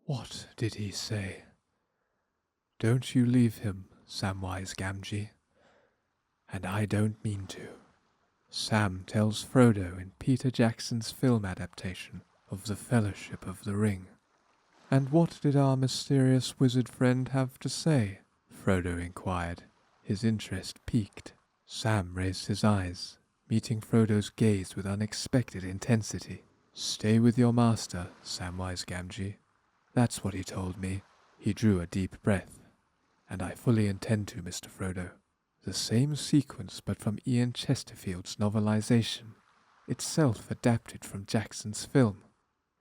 What did he say? Don't you leave him, Samwise Gamgee. And I don't mean to. Sam tells Frodo in Peter Jackson's film adaptation of The Fellowship of the Ring. And what did our mysterious wizard friend have to say? Frodo inquired, his interest piqued. Sam raised his eyes, meeting Frodo's gaze with unexpected intensity. Stay with your master, Samwise Gamgee. That's what he told me. He drew a deep breath. And I fully intend to, Mr. Frodo. The same sequence but from Ian Chesterfield's novelization, itself adapted from Jackson's film.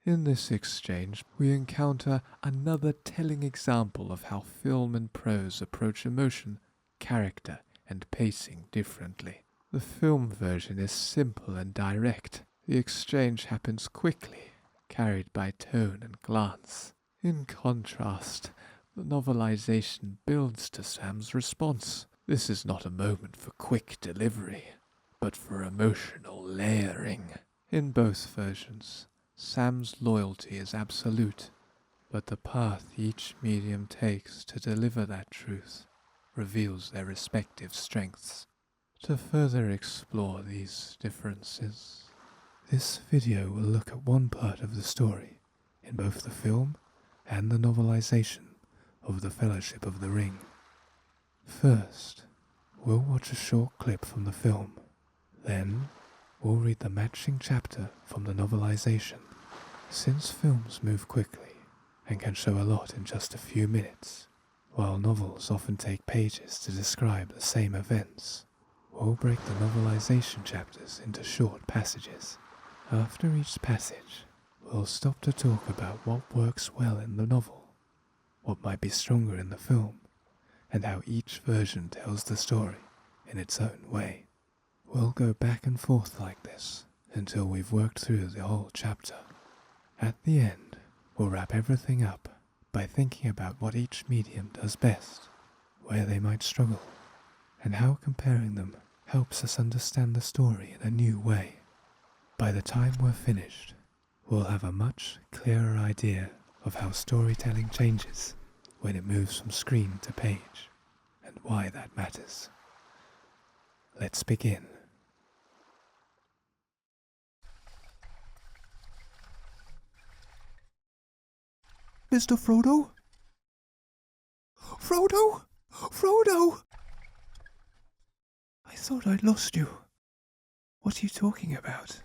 In this exchange, we encounter another telling example of how film and prose approach emotion, character, and pacing differently. The film version is simple and direct. The exchange happens quickly, carried by tone and glance. In contrast, the novelization builds to Sam's response. This is not a moment for quick delivery, but for emotional layering. In both versions, Sam's loyalty is absolute, but the path each medium takes to deliver that truth reveals their respective strengths. To further explore these differences, this video will look at one part of the story in both the film and the novelization of The Fellowship of the Ring. First, we'll watch a short clip from the film. Then, we'll read the matching chapter from the novelization. Since films move quickly and can show a lot in just a few minutes, while novels often take pages to describe the same events, we'll break the novelization chapters into short passages. After each passage, we'll stop to talk about what works well in the novel, what might be stronger in the film, and how each version tells the story in its own way. We'll go back and forth like this until we've worked through the whole chapter. At the end, we'll wrap everything up by thinking about what each medium does best, where they might struggle, and how comparing them helps us understand the story in a new way. By the time we're finished, we'll have a much clearer idea of how storytelling changes when it moves from screen to page, and why that matters. Let's begin. Mr. Frodo? Frodo? Frodo! I thought I'd lost you. What are you talking about?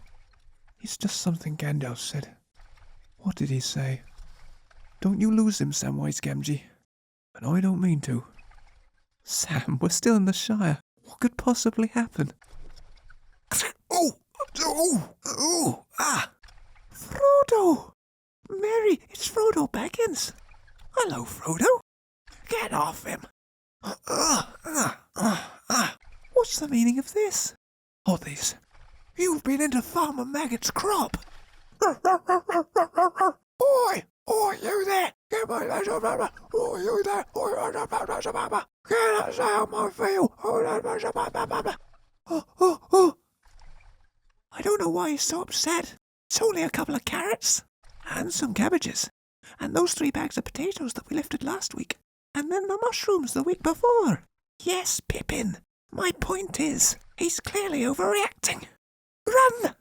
It's just something Gandalf said. What did he say? Don't you lose him, Samwise Gamgee. And I don't mean to. Sam, we're still in the Shire. What could possibly happen? Frodo! Merry, it's Frodo Baggins. Hello, Frodo. Get off him. What's the meaning of this? Others, you've been into Farmer Maggot's crop. Oi! Oi, you there! Get my letter, Mama! Oi, you there! Oi, Mama! Get us out of my field! Oh! I don't know why he's so upset. It's only a couple of carrots. And some cabbages. And those 3 bags of potatoes that we lifted last week. And then the mushrooms the week before. Yes, Pippin. My point is, he's clearly overreacting. Run!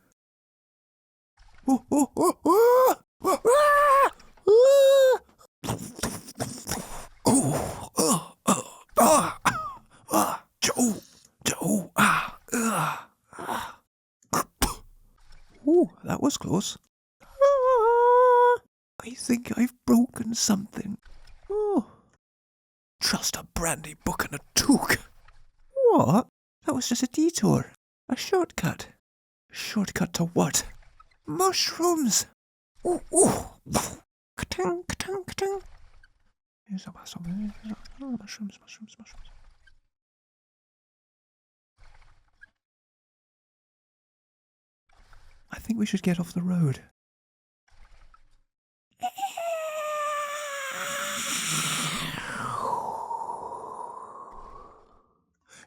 That was close. I think I've broken something. Trust a brandy book and a toque. What? That was just a detour. A shortcut. Shortcut to what? Mushrooms! Ka-tang, ka-tang, ka-tang. Mushrooms. I think we should get off the road.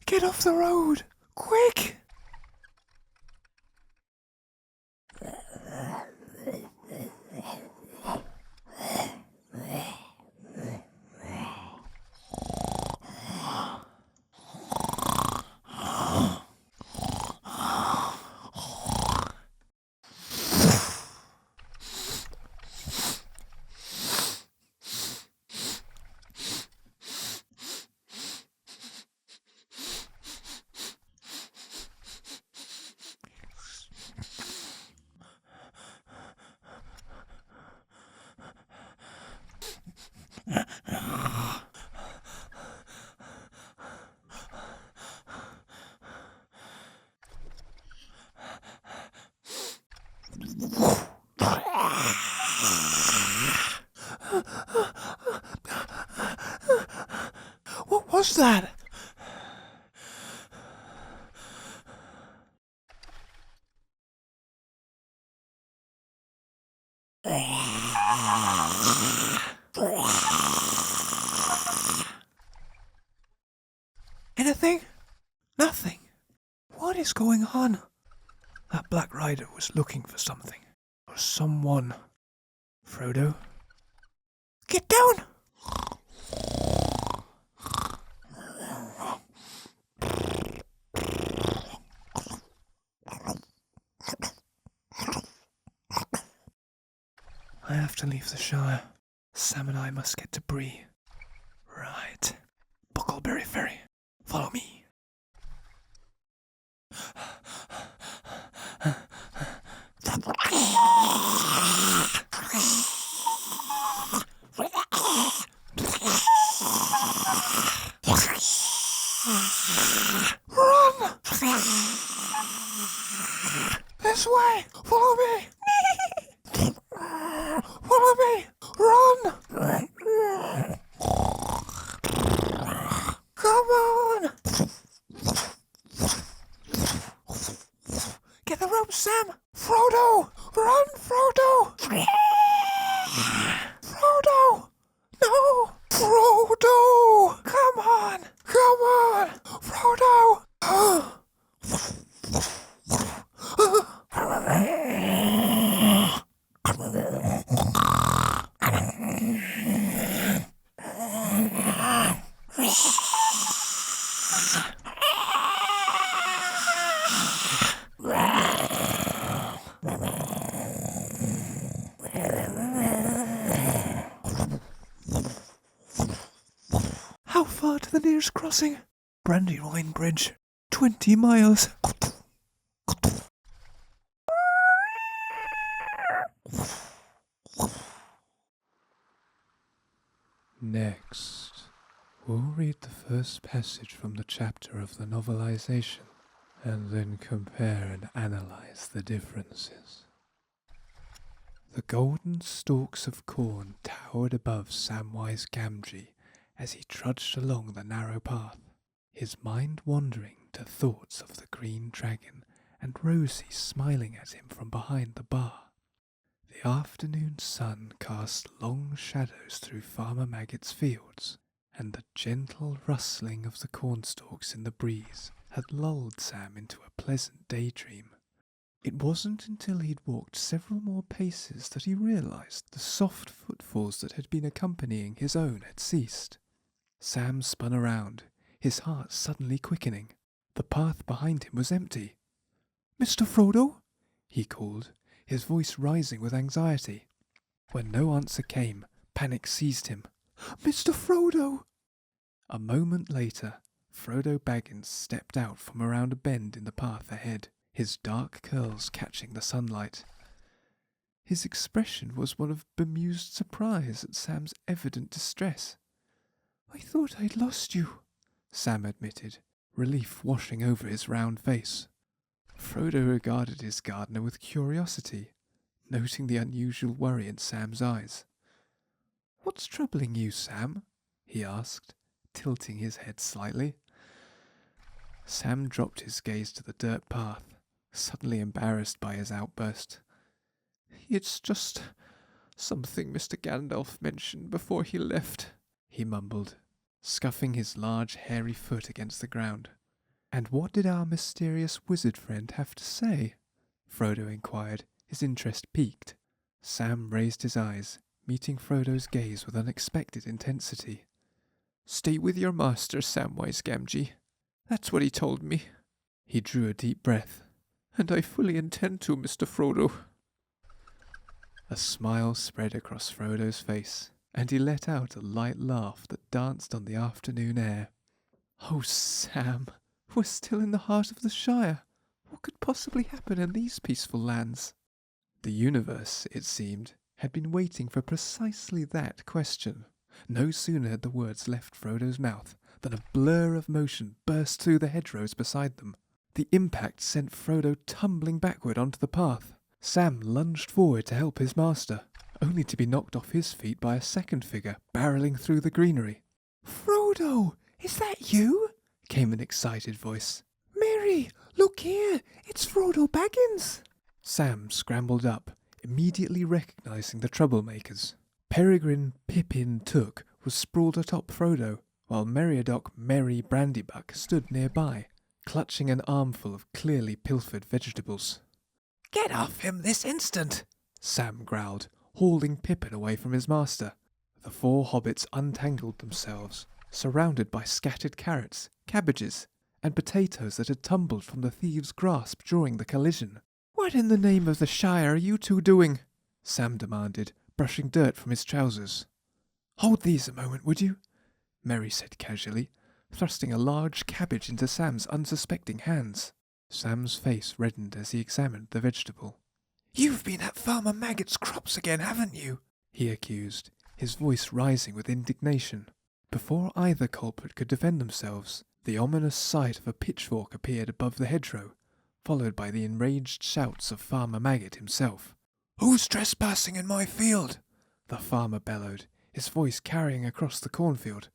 Get off the road! Quick! What was that? Anything? Nothing. What is going on? That Black Rider was looking for something. Or someone. Frodo? Get down! I have to leave the Shire. Sam and I must get to Bree. Right. Buckleberry Ferry. Follow me. Run! This way! Follow me! Follow me! Run! Come on! Get the rope, Sam! Frodo! Run, Frodo! Frodo! No! Frodo! Come on! Come on! Frodo! How far to the nearest crossing? Brandywine Bridge. 20 miles. Next, we'll read the first passage from the chapter of the novelization, and then compare and analyze the differences. The golden stalks of corn towered above Samwise Gamgee as he trudged along the narrow path, his mind wandering to thoughts of the green dragon and Rosie smiling at him from behind the bar. The afternoon sun cast long shadows through Farmer Maggot's fields, and the gentle rustling of the cornstalks in the breeze had lulled Sam into a pleasant daydream. It wasn't until he'd walked several more paces that he realized the soft footfalls that had been accompanying his own had ceased. Sam spun around, his heart suddenly quickening. The path behind him was empty. "Mr. Frodo?" he called, his voice rising with anxiety. When no answer came, panic seized him. "Mr. Frodo!" A moment later, Frodo Baggins stepped out from around a bend in the path ahead, his dark curls catching the sunlight. His expression was one of bemused surprise at Sam's evident distress. "I thought I'd lost you," Sam admitted, relief washing over his round face. Frodo regarded his gardener with curiosity, noting the unusual worry in Sam's eyes. "What's troubling you, Sam?" he asked, tilting his head slightly. Sam dropped his gaze to the dirt path, suddenly embarrassed by his outburst. "It's just something Mr. Gandalf mentioned before he left," he mumbled, scuffing his large hairy foot against the ground. "And what did our mysterious wizard friend have to say?" Frodo inquired, his interest piqued. Sam raised his eyes, meeting Frodo's gaze with unexpected intensity. "Stay with your master, Samwise Gamgee. That's what he told me." He drew a deep breath. "And I fully intend to, Mr. Frodo." A smile spread across Frodo's face, and he let out a light laugh that danced on the afternoon air. "Oh, Sam, we're still in the heart of the Shire. What could possibly happen in these peaceful lands?" The universe, it seemed, had been waiting for precisely that question. No sooner had the words left Frodo's mouth than a blur of motion burst through the hedgerows beside them. The impact sent Frodo tumbling backward onto the path. Sam lunged forward to help his master, only to be knocked off his feet by a second figure barreling through the greenery. Frodo, is that you? Came an excited voice. Merry, look here, it's Frodo Baggins. Sam scrambled up, immediately recognizing the troublemakers. Peregrine Pippin Took was sprawled atop Frodo, while Meriadoc Merry Brandybuck stood nearby, clutching an armful of clearly pilfered vegetables. Get off him this instant, Sam growled, hauling Pippin away from his master. The four hobbits untangled themselves, surrounded by scattered carrots, cabbages, and potatoes that had tumbled from the thieves' grasp during the collision. What in the name of the Shire are you two doing? Sam demanded, brushing dirt from his trousers. Hold these a moment, would you? Merry said casually, thrusting a large cabbage into Sam's unsuspecting hands. Sam's face reddened as he examined the vegetable. You've been at Farmer Maggot's crops again, haven't you? He accused, his voice rising with indignation. Before either culprit could defend themselves, the ominous sight of a pitchfork appeared above the hedgerow, followed by the enraged shouts of Farmer Maggot himself. Who's trespassing in my field? The farmer bellowed, his voice carrying across the cornfield.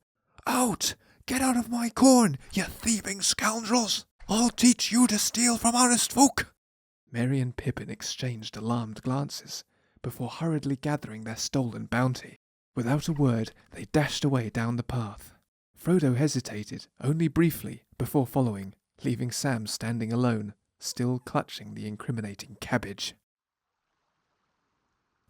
Out! Get out of my corn, you thieving scoundrels! I'll teach you to steal from honest folk! Merry and Pippin exchanged alarmed glances, before hurriedly gathering their stolen bounty. Without a word, they dashed away down the path. Frodo hesitated, only briefly, before following, leaving Sam standing alone, still clutching the incriminating cabbage.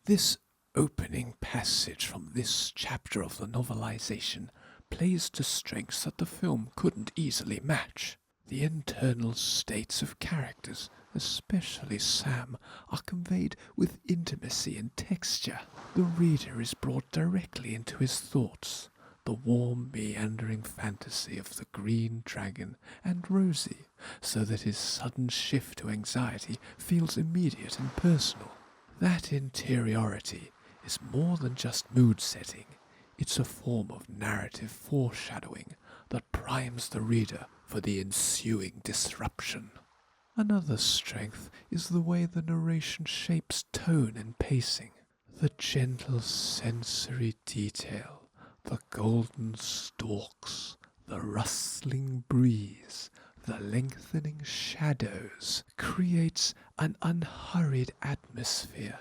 This opening passage from this chapter of the novelization plays to strengths that the film couldn't easily match. The internal states of characters, especially Sam, are conveyed with intimacy and texture. The reader is brought directly into his thoughts. The warm, meandering fantasy of the green dragon and Rosie, so that his sudden shift to anxiety feels immediate and personal. That interiority is more than just mood setting. It's a form of narrative foreshadowing that primes the reader for the ensuing disruption. Another strength is the way the narration shapes tone and pacing. The gentle sensory detail, the golden stalks, the rustling breeze, the lengthening shadows, creates an unhurried atmosphere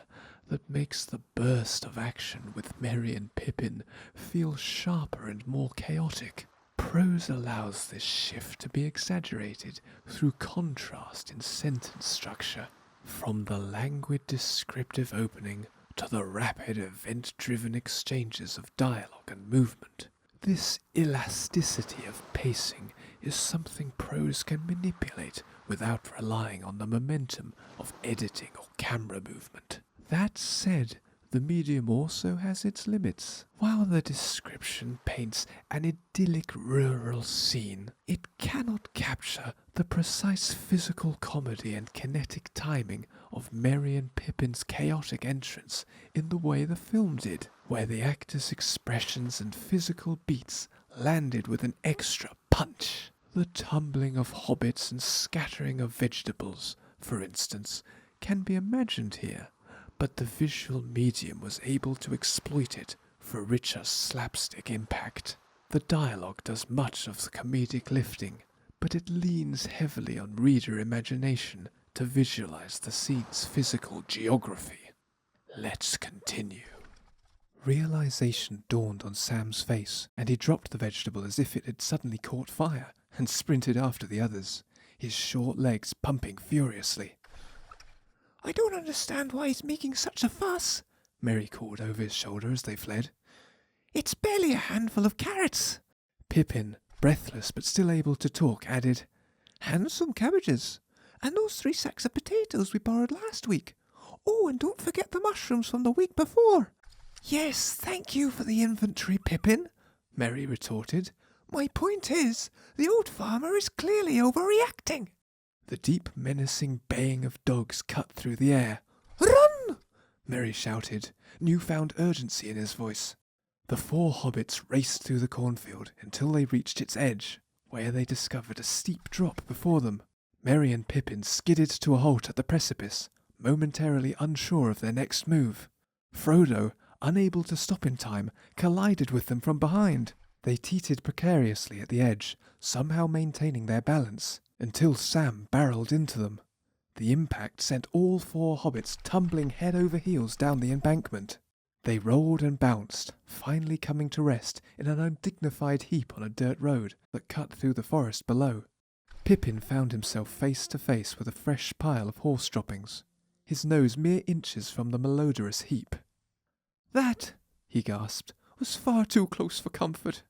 that makes the burst of action with Merry and Pippin feel sharper and more chaotic. Prose allows this shift to be exaggerated through contrast in sentence structure, from the languid descriptive opening to the rapid event-driven exchanges of dialogue and movement. This elasticity of pacing is something prose can manipulate without relying on the momentum of editing or camera movement. That said, the medium also has its limits. While the description paints an idyllic rural scene, it cannot capture the precise physical comedy and kinetic timing of Merry and Pippin's chaotic entrance in the way the film did, where the actors' expressions and physical beats landed with an extra punch. The tumbling of hobbits and scattering of vegetables, for instance, can be imagined here, but the visual medium was able to exploit it for richer slapstick impact. The dialogue does much of the comedic lifting, but it leans heavily on reader imagination to visualize the scene's physical geography. Let's continue. Realization dawned on Sam's face, and he dropped the vegetable as if it had suddenly caught fire, and sprinted after the others, his short legs pumping furiously. I don't understand why he's making such a fuss, Merry called over his shoulder as they fled. It's barely a handful of carrots. Pippin, breathless but still able to talk, added, And some cabbages. And those 3 sacks of potatoes we borrowed last week. Oh, and don't forget the mushrooms from the week before. Yes, thank you for the inventory, Pippin, Merry retorted. My point is, the old farmer is clearly overreacting. The deep, menacing baying of dogs cut through the air. Run! Merry shouted, newfound urgency in his voice. The four hobbits raced through the cornfield until they reached its edge, where they discovered a steep drop before them. Merry and Pippin skidded to a halt at the precipice, momentarily unsure of their next move. Frodo, unable to stop in time, collided with them from behind. They teetered precariously at the edge, somehow maintaining their balance, until Sam barreled into them. The impact sent all four hobbits tumbling head over heels down the embankment. They rolled and bounced, finally coming to rest in an undignified heap on a dirt road that cut through the forest below. Pippin found himself face to face with a fresh pile of horse droppings, his nose mere inches from the malodorous heap. "That," he gasped, "was far too close for comfort."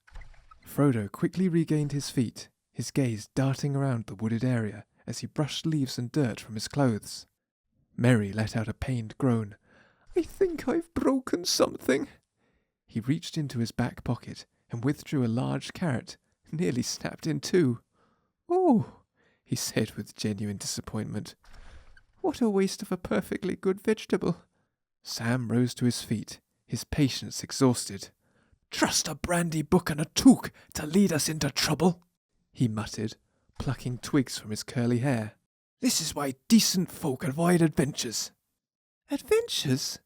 Frodo quickly regained his feet, his gaze darting around the wooded area as he brushed leaves and dirt from his clothes. Merry let out a pained groan. "I think I've broken something." He reached into his back pocket and withdrew a large carrot, nearly snapped in two. "Oh," he said with genuine disappointment. "What a waste of a perfectly good vegetable." Sam rose to his feet, his patience exhausted. "Trust a brandy book and a toque to lead us into trouble," he muttered, plucking twigs from his curly hair. "This is why decent folk avoid adventures." "Adventures?"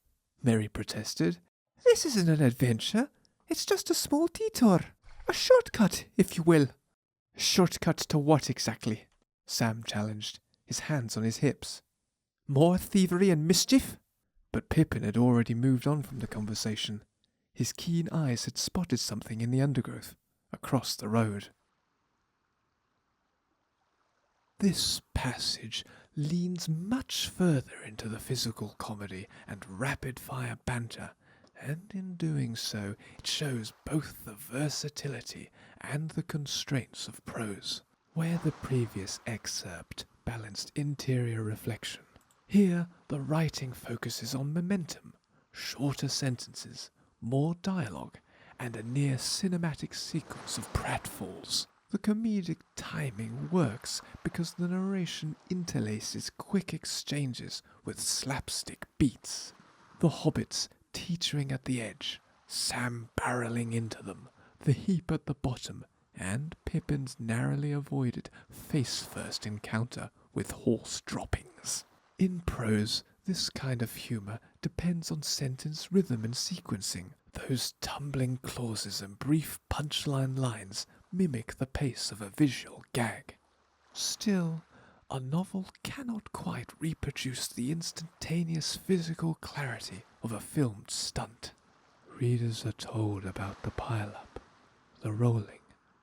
Merry protested. "This isn't an adventure. It's just a small detour. A shortcut, if you will." "Shortcut to what exactly?" Sam challenged, his hands on his hips. "More thievery and mischief?" But Pippin had already moved on from the conversation. His keen eyes had spotted something in the undergrowth, across the road. This passage leans much further into the physical comedy and rapid-fire banter, and in doing so it shows both the versatility and the constraints of prose. Where the previous excerpt balanced interior reflection, here the writing focuses on momentum, shorter sentences, more dialogue, and a near cinematic sequence of pratfalls. The comedic timing works because the narration interlaces quick exchanges with slapstick beats. The hobbits teetering at the edge, Sam barreling into them, the heap at the bottom, and Pippin's narrowly avoided face-first encounter with horse droppings. In prose, this kind of humour depends on sentence rhythm and sequencing. Those tumbling clauses and brief punchline lines mimic the pace of a visual gag. Still, a novel cannot quite reproduce the instantaneous physical clarity of a filmed stunt. Readers are told about the pile-up, the rolling,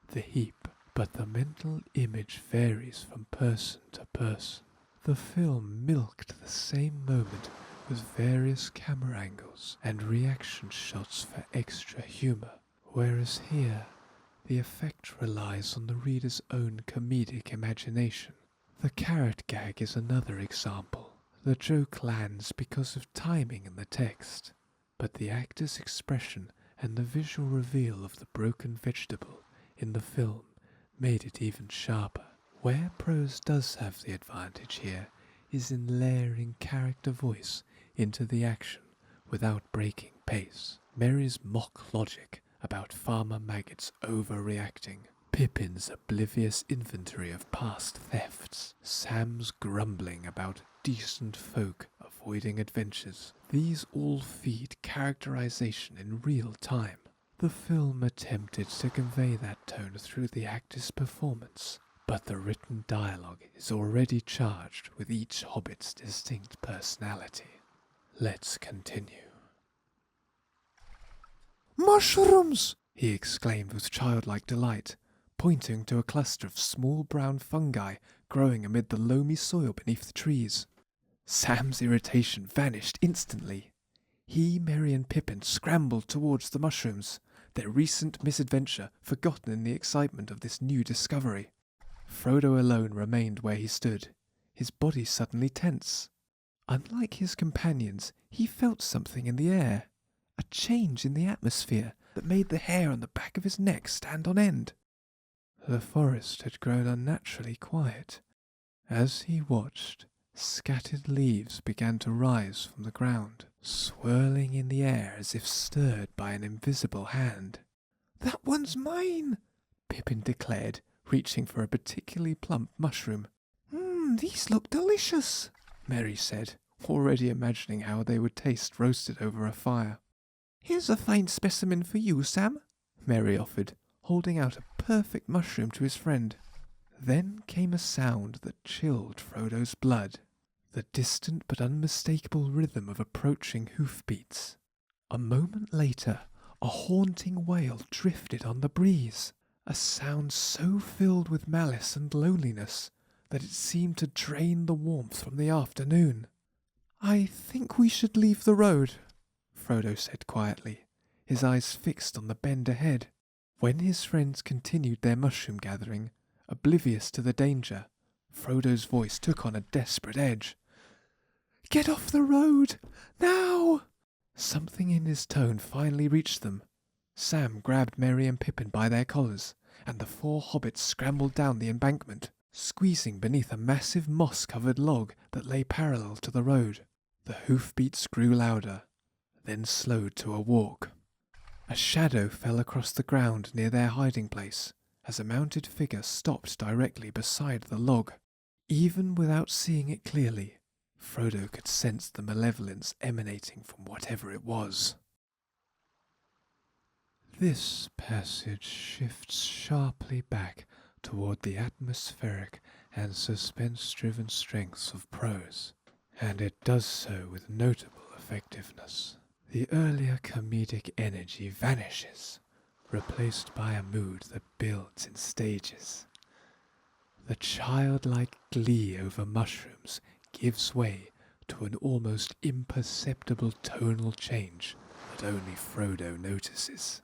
the heap, but the mental image varies from person to person. The film milked the same moment with various camera angles and reaction shots for extra humour, whereas here the effect relies on the reader's own comedic imagination. The carrot gag is another example. The joke lands because of timing in the text, but the actor's expression and the visual reveal of the broken vegetable in the film made it even sharper. Where prose does have the advantage here is in layering character voice into the action without breaking pace. Merry's mock logic about farmer maggots overreacting, Pippin's oblivious inventory of past thefts, Sam's grumbling about decent folk avoiding adventures. These all feed characterization in real time. The film attempted to convey that tone through the actor's performance, but the written dialogue is already charged with each hobbit's distinct personality. Let's continue. "Mushrooms!" he exclaimed with childlike delight, pointing to a cluster of small brown fungi growing amid the loamy soil beneath the trees. Sam's irritation vanished instantly. He, Merry and Pippin scrambled towards the mushrooms, their recent misadventure forgotten in the excitement of this new discovery. Frodo alone remained where he stood, his body suddenly tense. Unlike his companions, he felt something in the air, a change in the atmosphere that made the hair on the back of his neck stand on end. The forest had grown unnaturally quiet. As he watched, scattered leaves began to rise from the ground. swirling in the air as if stirred by an invisible hand. "That one's mine," Pippin declared, reaching for a particularly plump mushroom. These look delicious," Merry said, already imagining how they would taste roasted over a fire. "Here's a fine specimen for you, Sam," Merry offered, holding out a perfect mushroom to his friend. Then came a sound that chilled Frodo's blood, the distant but unmistakable rhythm of approaching hoofbeats. A moment later, a haunting wail drifted on the breeze, a sound so filled with malice and loneliness that it seemed to drain the warmth from the afternoon. "I think we should leave the road," Frodo said quietly, his eyes fixed on the bend ahead. When his friends continued their mushroom gathering, oblivious to the danger, Frodo's voice took on a desperate edge. "Get off the road, now!" Something in his tone finally reached them. Sam grabbed Merry and Pippin by their collars, and the four hobbits scrambled down the embankment, squeezing beneath a massive moss-covered log that lay parallel to the road. The hoofbeats grew louder, then slowed to a walk. A shadow fell across the ground near their hiding place, as a mounted figure stopped directly beside the log. Even without seeing it clearly, Frodo could sense the malevolence emanating from whatever it was. This passage shifts sharply back toward the atmospheric and suspense-driven strengths of prose, and it does so with notable effectiveness. The earlier comedic energy vanishes, replaced by a mood that builds in stages. The childlike glee over mushrooms gives way to an almost imperceptible tonal change that only Frodo notices.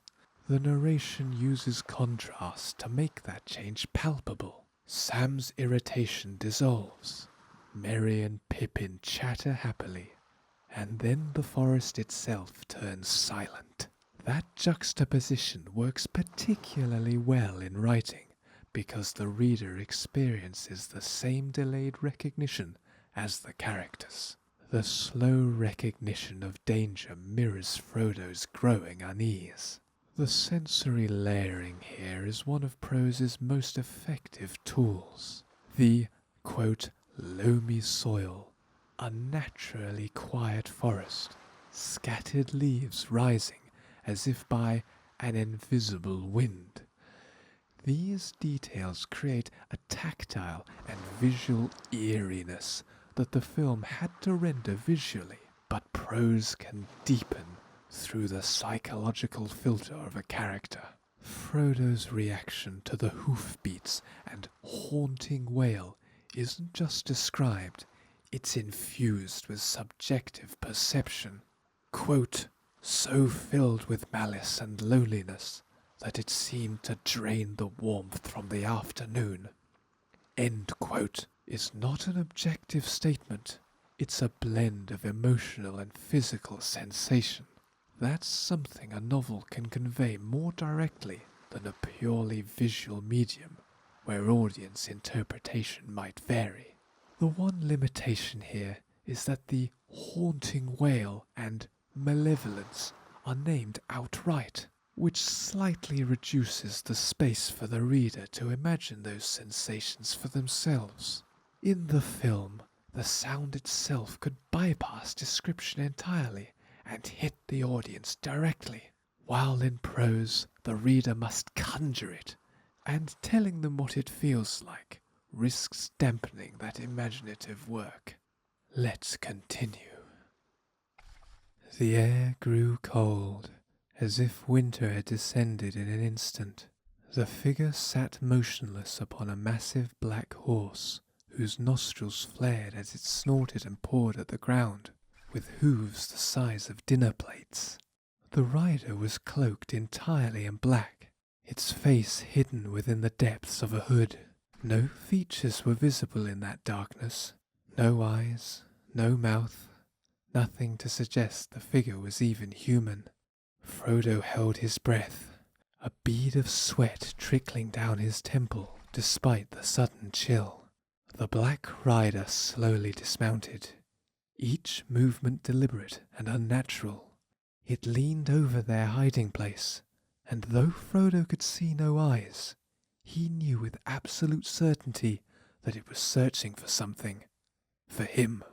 The narration uses contrast to make that change palpable. Sam's irritation dissolves. Merry and Pippin chatter happily, and then the forest itself turns silent. That juxtaposition works particularly well in writing because the reader experiences the same delayed recognition as the characters. The slow recognition of danger mirrors Frodo's growing unease. The sensory layering here is one of prose's most effective tools. The, quote, loamy soil, unnaturally quiet forest, scattered leaves rising as if by an invisible wind. These details create a tactile and visual eeriness that the film had to render visually, but prose can deepen through the psychological filter of a character. Frodo's reaction to the hoofbeats and haunting wail isn't just described, it's infused with subjective perception. Quote, so filled with malice and loneliness that it seemed to drain the warmth from the afternoon. End quote is not an objective statement, it's a blend of emotional and physical sensation. That's something a novel can convey more directly than a purely visual medium, where audience interpretation might vary. The one limitation here is that the haunting wail and malevolence are named outright, which slightly reduces the space for the reader to imagine those sensations for themselves. In the film, the sound itself could bypass description entirely and hit the audience directly, while in prose the reader must conjure it, and telling them what it feels like risks dampening that imaginative work. Let's continue. The air grew cold, as if winter had descended in an instant. The figure sat motionless upon a massive black horse, whose nostrils flared as it snorted and pawed at the ground, with hooves the size of dinner plates. The rider was cloaked entirely in black, its face hidden within the depths of a hood. No features were visible in that darkness, no eyes, no mouth, nothing to suggest the figure was even human. Frodo held his breath, a bead of sweat trickling down his temple despite the sudden chill. The black rider slowly dismounted, each movement deliberate and unnatural. It leaned over their hiding place, and though Frodo could see no eyes, he knew with absolute certainty that it was searching for something. For him.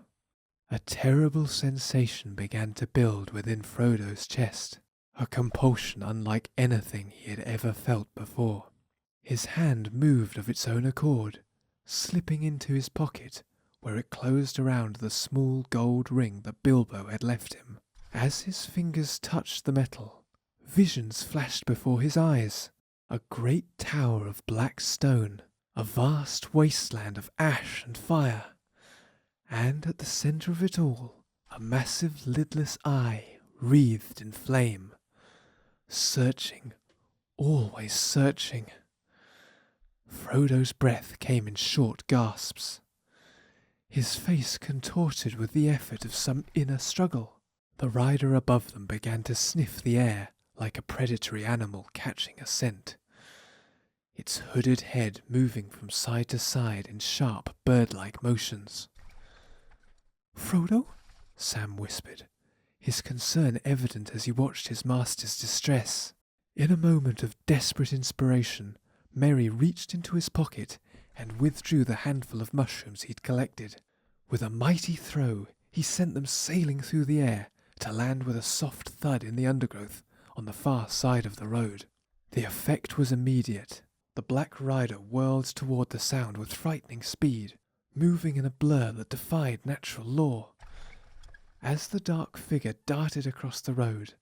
A terrible sensation began to build within Frodo's chest, a compulsion unlike anything he had ever felt before. His hand moved of its own accord, slipping into his pocket, where it closed around the small gold ring that Bilbo had left him. As his fingers touched the metal, visions flashed before his eyes. A great tower of black stone, a vast wasteland of ash and fire, and at the centre of it all, a massive lidless eye wreathed in flame, searching, always searching. Frodo's breath came in short gasps. His face contorted with the effort of some inner struggle. The rider above them began to sniff the air like a predatory animal catching a scent, its hooded head moving from side to side in sharp bird-like motions. "Frodo?" Sam whispered, his concern evident as he watched his master's distress. In a moment of desperate inspiration, Merry reached into his pocket and withdrew the handful of mushrooms he'd collected. With a mighty throw, he sent them sailing through the air to land with a soft thud in the undergrowth on the far side of the road. The effect was immediate. The black rider whirled toward the sound with frightening speed, moving in a blur that defied natural law. As the dark figure darted across the road,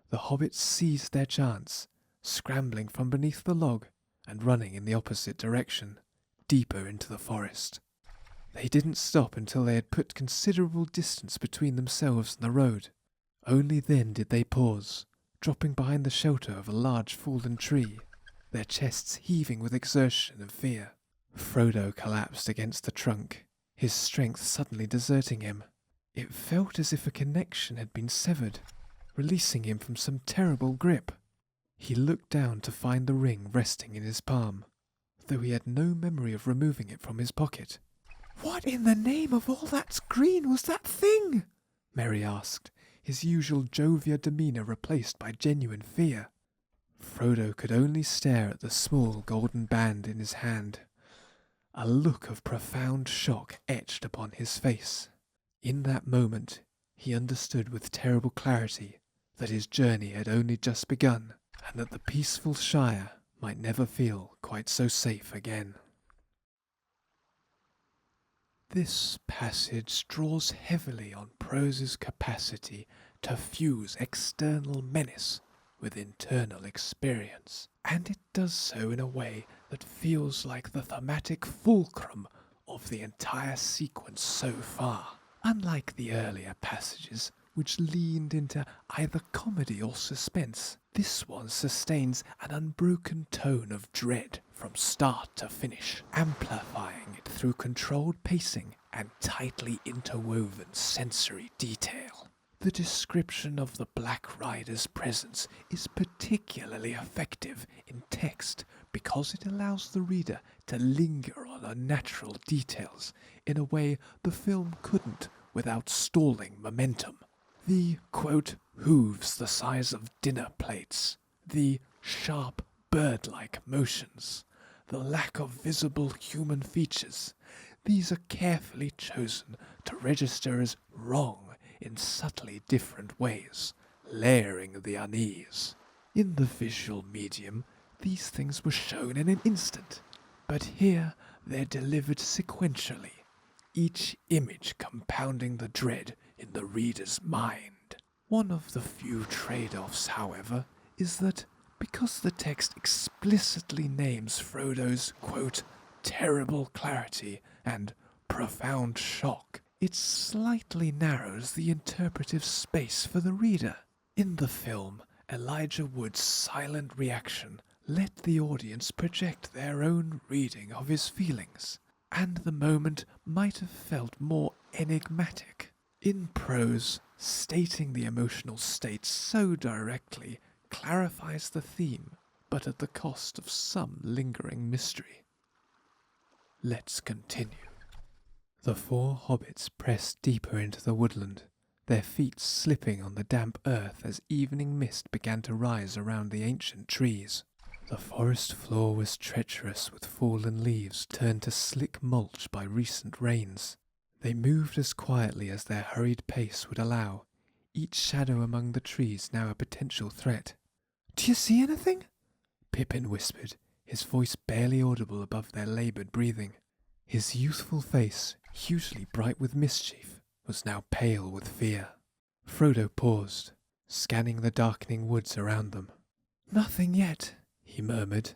the hobbits seized their chance, scrambling from beneath the log and running in the opposite direction, deeper into the forest. They didn't stop until they had put considerable distance between themselves and the road. Only then did they pause, dropping behind the shelter of a large fallen tree, their chests heaving with exertion and fear. Frodo collapsed against the trunk, his strength suddenly deserting him. It felt as if a connection had been severed, releasing him from some terrible grip. He looked down to find the ring resting in his palm, though he had no memory of removing it from his pocket. "What in the name of all that's green was that thing?" Merry asked, his usual jovial demeanour replaced by genuine fear. Frodo could only stare at the small golden band in his hand, a look of profound shock etched upon his face. In that moment, he understood with terrible clarity that his journey had only just begun, and that the peaceful Shire might never feel quite so safe again. This passage draws heavily on prose's capacity to fuse external menace with internal experience, and it does so in a way that feels like the thematic fulcrum of the entire sequence so far. Unlike the earlier passages, which leaned into either comedy or suspense, this one sustains an unbroken tone of dread from start to finish, amplifying it through controlled pacing and tightly interwoven sensory detail. The description of the Black Rider's presence is particularly effective in text because it allows the reader to linger on unnatural details in a way the film couldn't without stalling momentum. The, quote, hooves the size of dinner plates, the sharp bird-like motions, the lack of visible human features, these are carefully chosen to register as wrong in subtly different ways, layering the unease. In the visual medium, these things were shown in an instant, but here they're delivered sequentially, each image compounding the dread in the reader's mind. One of the few trade-offs, however, is that because the text explicitly names Frodo's, quote, terrible clarity and profound shock, it slightly narrows the interpretive space for the reader. In the film, Elijah Wood's silent reaction let the audience project their own reading of his feelings, and the moment might have felt more enigmatic. In prose, stating the emotional state so directly clarifies the theme, but at the cost of some lingering mystery. Let's continue. The four hobbits pressed deeper into the woodland, their feet slipping on the damp earth as evening mist began to rise around the ancient trees. The forest floor was treacherous with fallen leaves turned to slick mulch by recent rains. They moved as quietly as their hurried pace would allow, each shadow among the trees now a potential threat. "Do you see anything?" Pippin whispered, his voice barely audible above their laboured breathing. His youthful face, hugely bright with mischief, was now pale with fear. Frodo paused, scanning the darkening woods around them. "Nothing yet," he murmured,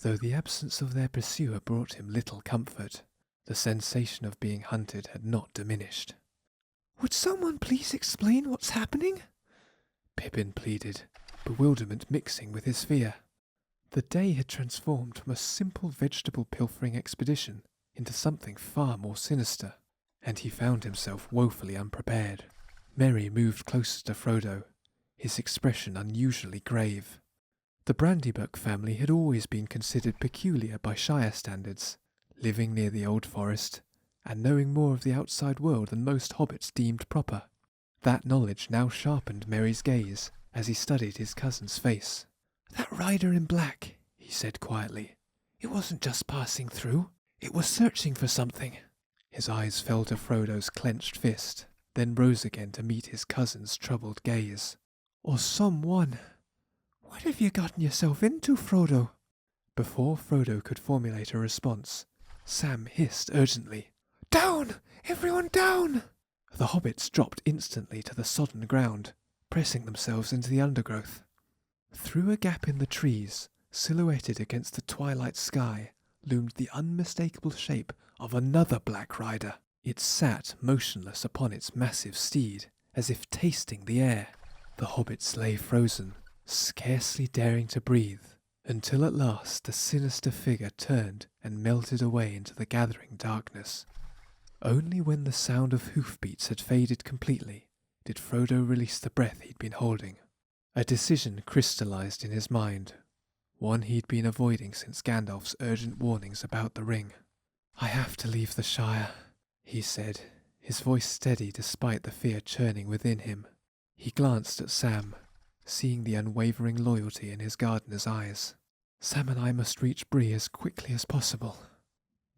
though the absence of their pursuer brought him little comfort. The sensation of being hunted had not diminished. "Would someone please explain what's happening?" Pippin pleaded, bewilderment mixing with his fear. The day had transformed from a simple vegetable pilfering expedition into something far more sinister, and he found himself woefully unprepared. Merry moved closer to Frodo, his expression unusually grave. The Brandybuck family had always been considered peculiar by Shire standards, living near the old forest, and knowing more of the outside world than most hobbits deemed proper. That knowledge now sharpened Merry's gaze as he studied his cousin's face. "That rider in black," he said quietly. "It wasn't just passing through. It was searching for something." His eyes fell to Frodo's clenched fist, then rose again to meet his cousin's troubled gaze. "Or someone. What have you gotten yourself into, Frodo?" Before Frodo could formulate a response, Sam hissed urgently, "Down! Everyone down!" The hobbits dropped instantly to the sodden ground, pressing themselves into the undergrowth. Through a gap in the trees, silhouetted against the twilight sky, loomed the unmistakable shape of another black rider. It sat motionless upon its massive steed, as if tasting the air. The hobbits lay frozen, scarcely daring to breathe, until at last the sinister figure turned and melted away into the gathering darkness. Only when the sound of hoofbeats had faded completely did Frodo release the breath he'd been holding. A decision crystallized in his mind, one he'd been avoiding since Gandalf's urgent warnings about the ring. "I have to leave the Shire," he said, his voice steady despite the fear churning within him. He glanced at Sam, seeing the unwavering loyalty in his gardener's eyes. "Sam and I must reach Bree as quickly as possible."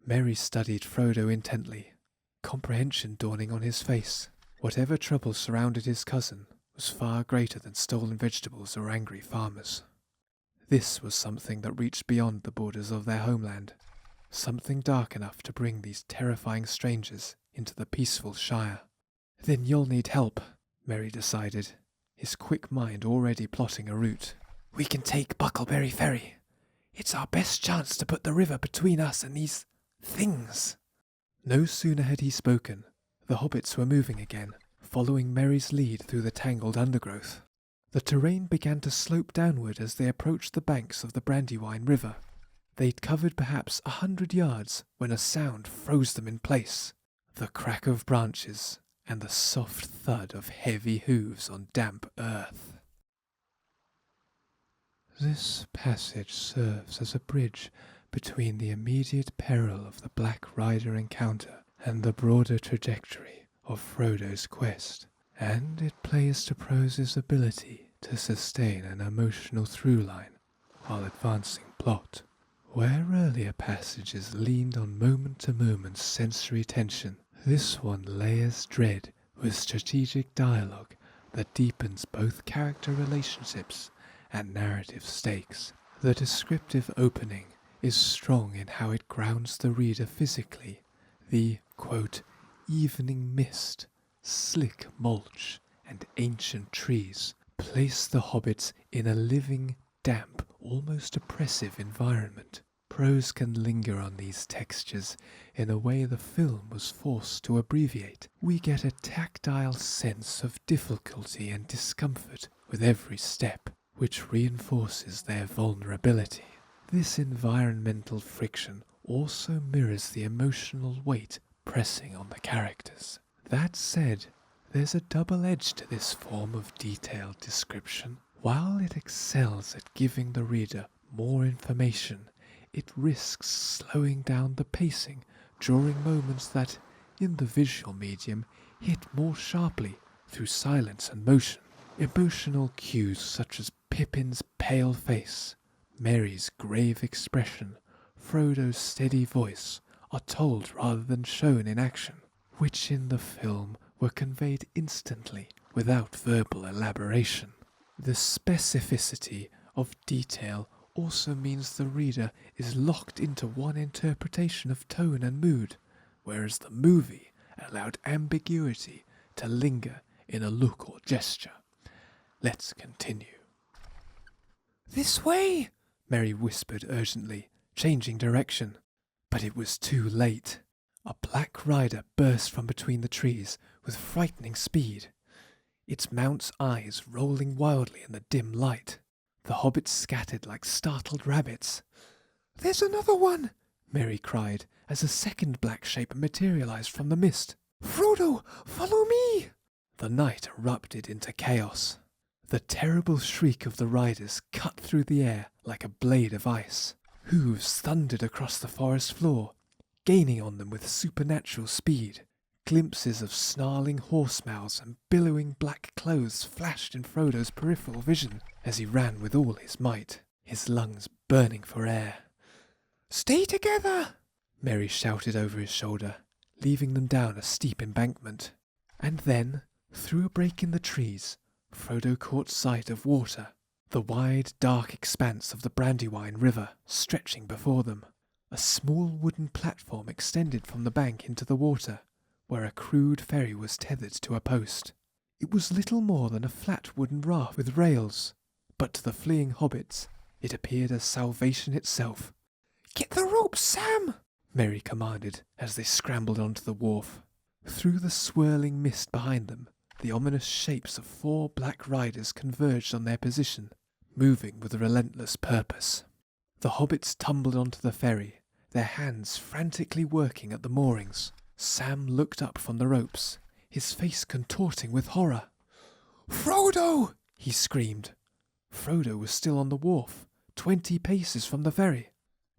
Merry studied Frodo intently, comprehension dawning on his face. Whatever trouble surrounded his cousin was far greater than stolen vegetables or angry farmers. This was something that reached beyond the borders of their homeland, something dark enough to bring these terrifying strangers into the peaceful Shire. "Then you'll need help," Merry decided, his quick mind already plotting a route. "We can take Buckleberry Ferry. It's our best chance to put the river between us and these things." No sooner had he spoken, the hobbits were moving again, following Merry's lead through the tangled undergrowth. The terrain began to slope downward as they approached the banks of the Brandywine River. They'd covered perhaps 100 yards when a sound froze them in place. The crack of branches and the soft thud of heavy hooves on damp earth. This passage serves as a bridge between the immediate peril of the Black Rider encounter and the broader trajectory of Frodo's quest, and it plays to Prose's ability to sustain an emotional through line while advancing plot. Where earlier passages leaned on moment-to-moment sensory tension, this one layers dread with strategic dialogue that deepens both character relationships and narrative stakes. The descriptive opening is strong in how it grounds the reader physically. The, quote, evening mist, slick mulch, and ancient trees place the hobbits in a living, damp, almost oppressive environment. Prose can linger on these textures in a way the film was forced to abbreviate. We get a tactile sense of difficulty and discomfort with every step, which reinforces their vulnerability. This environmental friction also mirrors the emotional weight pressing on the characters. That said, there's a double edge to this form of detailed description. While it excels at giving the reader more information, it risks slowing down the pacing during moments that, in the visual medium, hit more sharply through silence and motion. Emotional cues such as Pippin's pale face, Merry's grave expression, Frodo's steady voice are told rather than shown in action, which in the film were conveyed instantly without verbal elaboration. The specificity of detail also means the reader is locked into one interpretation of tone and mood, whereas the movie allowed ambiguity to linger in a look or gesture. Let's continue. This way! Merry whispered urgently, changing direction. But it was too late. A black rider burst from between the trees with frightening speed, its mount's eyes rolling wildly in the dim light. The hobbits scattered like startled rabbits. There's another one! Merry cried as a second black shape materialized from the mist. Frodo, follow me! The night erupted into chaos. The terrible shriek of the riders cut through the air like a blade of ice. Hooves thundered across the forest floor, gaining on them with supernatural speed. Glimpses of snarling horse mouths and billowing black clothes flashed in Frodo's peripheral vision as he ran with all his might, his lungs burning for air. Stay together! Merry shouted over his shoulder, leaving them down a steep embankment. And then, through a break in the trees, Frodo caught sight of water, the wide, dark expanse of the Brandywine River stretching before them. A small wooden platform extended from the bank into the water, where a crude ferry was tethered to a post. It was little more than a flat wooden raft with rails, but to the fleeing hobbits it appeared as salvation itself. Get the rope, Sam! Merry commanded as they scrambled onto the wharf. Through the swirling mist behind them, the ominous shapes of 4 black riders converged on their position, moving with a relentless purpose. The hobbits tumbled onto the ferry, their hands frantically working at the moorings. Sam looked up from the ropes, his face contorting with horror. Frodo! He screamed. Frodo was still on the wharf, 20 paces from the ferry.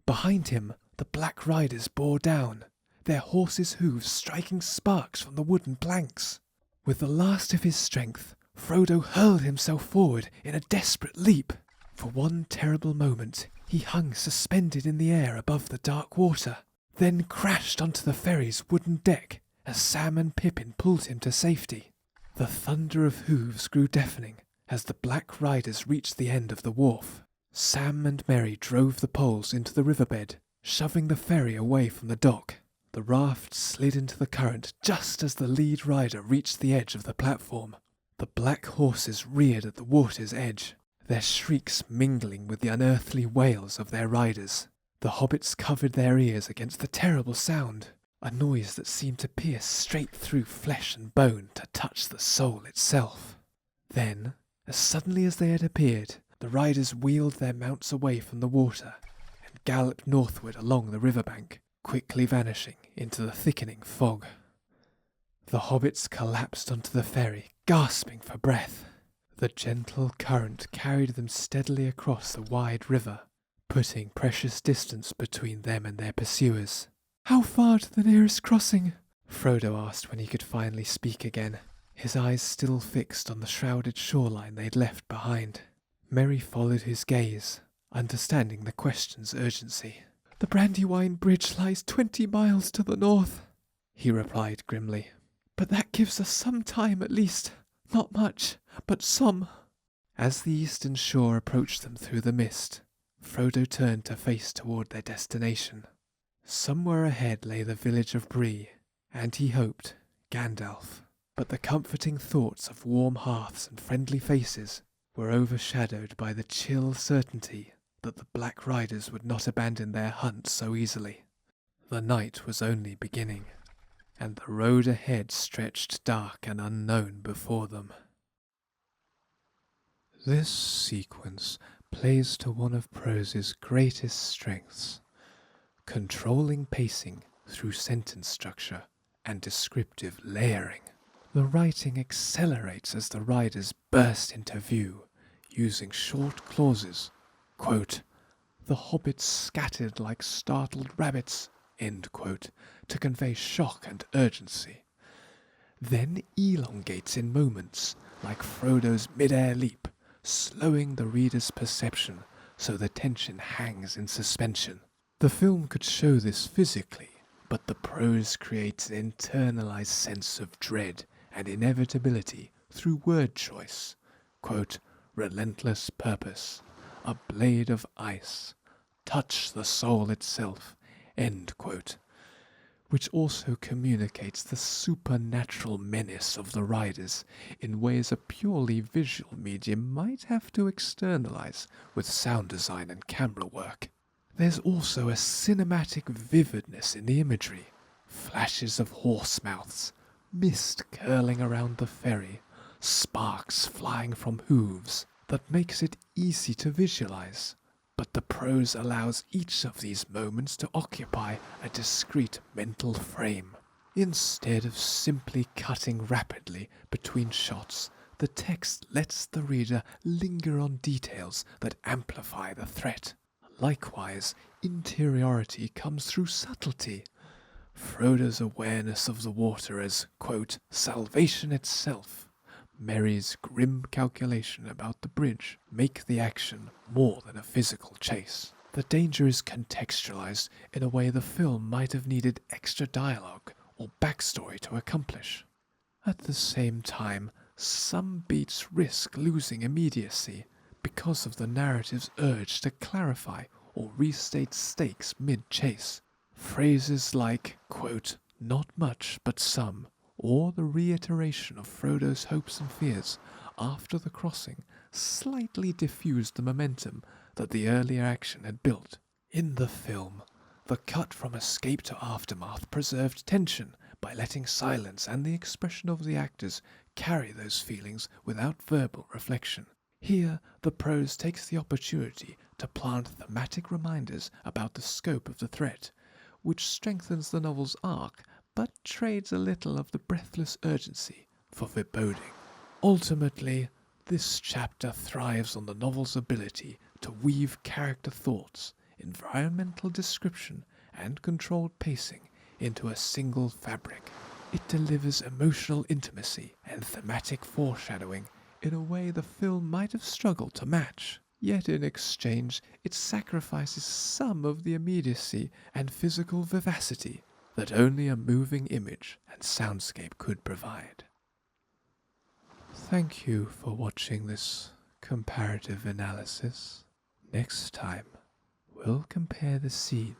Behind him, the black riders bore down, their horses' hooves striking sparks from the wooden planks. With the last of his strength, Frodo hurled himself forward in a desperate leap. For one terrible moment, he hung suspended in the air above the dark water, then crashed onto the ferry's wooden deck as Sam and Pippin pulled him to safety. The thunder of hooves grew deafening as the black riders reached the end of the wharf. Sam and Merry drove the poles into the riverbed, shoving the ferry away from the dock. The raft slid into the current just as the lead rider reached the edge of the platform. The black horses reared at the water's edge, their shrieks mingling with the unearthly wails of their riders. The hobbits covered their ears against the terrible sound, a noise that seemed to pierce straight through flesh and bone to touch the soul itself. Then, as suddenly as they had appeared, the riders wheeled their mounts away from the water and galloped northward along the riverbank, quickly vanishing into the thickening fog. The hobbits collapsed onto the ferry, gasping for breath. The gentle current carried them steadily across the wide river, putting precious distance between them and their pursuers. "How far to the nearest crossing?" Frodo asked when he could finally speak again, his eyes still fixed on the shrouded shoreline they'd left behind. Merry followed his gaze, understanding the question's urgency. "The Brandywine Bridge lies 20 miles to the north," he replied grimly. "But that gives us some time at least. Not much, but some." As the eastern shore approached them through the mist, Frodo turned to face toward their destination. Somewhere ahead lay the village of Bree, and he hoped, Gandalf. But the comforting thoughts of warm hearths and friendly faces were overshadowed by the chill certainty that the Black Riders would not abandon their hunt so easily. The night was only beginning, and the road ahead stretched dark and unknown before them. This sequence plays to one of prose's greatest strengths, controlling pacing through sentence structure and descriptive layering. The writing accelerates as the riders burst into view, using short clauses. Quote, "The hobbits scattered like startled rabbits," end quote, to convey shock and urgency, then elongates in moments like Frodo's mid-air leap, slowing the reader's perception so the tension hangs in suspension. The film could show this physically, but the prose creates an internalized sense of dread and inevitability through word choice. Quote, relentless purpose, a blade of ice, touch the soul itself, end quote, which also communicates the supernatural menace of the riders in ways a purely visual medium might have to externalize with sound design and camera work. There's also a cinematic vividness in the imagery, flashes of horse mouths, mist curling around the ferry, sparks flying from hooves, that makes it easy to visualize. But the prose allows each of these moments to occupy a discrete mental frame. Instead of simply cutting rapidly between shots, the text lets the reader linger on details that amplify the threat. Likewise, interiority comes through subtlety. Frodo's awareness of the water as, quote, salvation itself, Merry's grim calculation about the bridge, make the action more than a physical chase. The danger is contextualized in a way the film might have needed extra dialogue or backstory to accomplish. At the same time, some beats risk losing immediacy because of the narrative's urge to clarify or restate stakes mid-chase. Phrases like, quote, not much but some, or the reiteration of Frodo's hopes and fears after the crossing slightly diffused the momentum that the earlier action had built. In the film, the cut from escape to aftermath preserved tension by letting silence and the expression of the actors carry those feelings without verbal reflection. Here, the prose takes the opportunity to plant thematic reminders about the scope of the threat, which strengthens the novel's arc but trades a little of the breathless urgency for foreboding. Ultimately, this chapter thrives on the novel's ability to weave character thoughts, environmental description, and controlled pacing into a single fabric. It delivers emotional intimacy and thematic foreshadowing in a way the film might have struggled to match. Yet in exchange, it sacrifices some of the immediacy and physical vivacity that only a moving image and soundscape could provide. Thank you for watching this comparative analysis. Next time, we'll compare the scene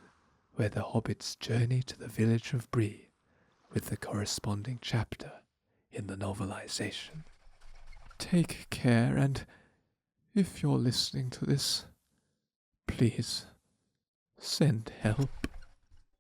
where the hobbits journey to the village of Bree with the corresponding chapter in the novelization. Take care, and if you're listening to this, please send help.